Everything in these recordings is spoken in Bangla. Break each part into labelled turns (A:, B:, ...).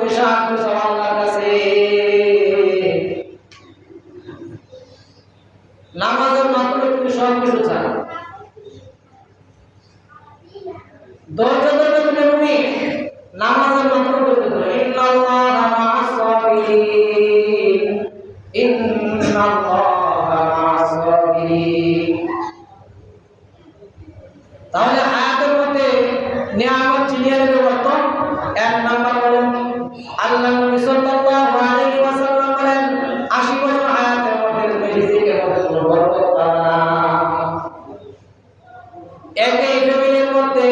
A: তুমি সাহায্য চাও আল্লাহর কাছে। নামাজের মাধ্যমে তুমি সব কিছু চাও। ধৈর্য ধরে তুমি মুমিন, নামাজের মাধ্যমে ধৈর্য ধরে। ইন্নাল্লাহা মা'আস সাবিরিন, ইন্নাল্লাহা মা'আস সাবিরিন। তাহলে আয়াতের মধ্যে নিয়ামত চিনিয়ে দেবে কত? এক নাম্বার হলো আল্লাহ নবী সাল্লাল্লাহু আলাইহি ওয়াসাল্লাম বলেন 80 বছর আয়াতের মধ্যে তুমি রিজিকের মধ্যে কোনো বরকত পাবে না। একই ফ্যামিলির মধ্যে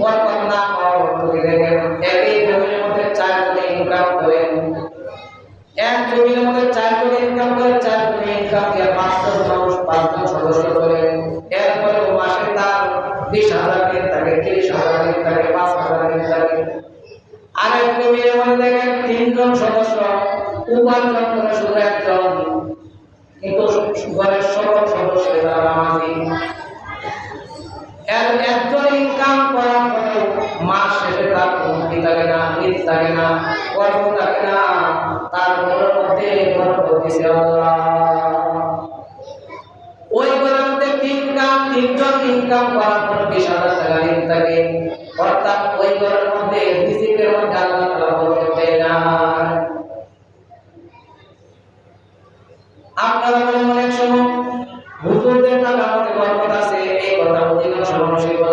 A: বরকত না পাওয়ার তুমি দেখেন, একই ফ্যামিলির মধ্যে 4 জন ইনকাম করে, এক ফ্যামিলির মধ্যে 4 জন ইনকাম করে, 4 জন ইনকাম দিয়ে 5 জন মানুষ 5 জন সদস্য করে, এরপরে মাসে তার 20,000 দিন থাকে, 30,000 দিন থাকে, 5,000 দিন থাকে। আরেক ফ্যামিলির মধ্যে দেখেন 3 জন সদস্য, উপার্জন করে শুধু একজন, কিন্তু ঘরের সকল সদস্যরা নামাজি। এর একজন ইনকাম করার পরে মাস শেষে তার মুক্তি থাকে না, ঈদ থাকে না, কর্ম থাকে না, তার ঘরের মধ্যে বরকত দিয়েছে আল্লাহ। ওই ঘরের মধ্যে 3 জন ইনকাম করার পর 20,000 টাকা ঋণ থাকে।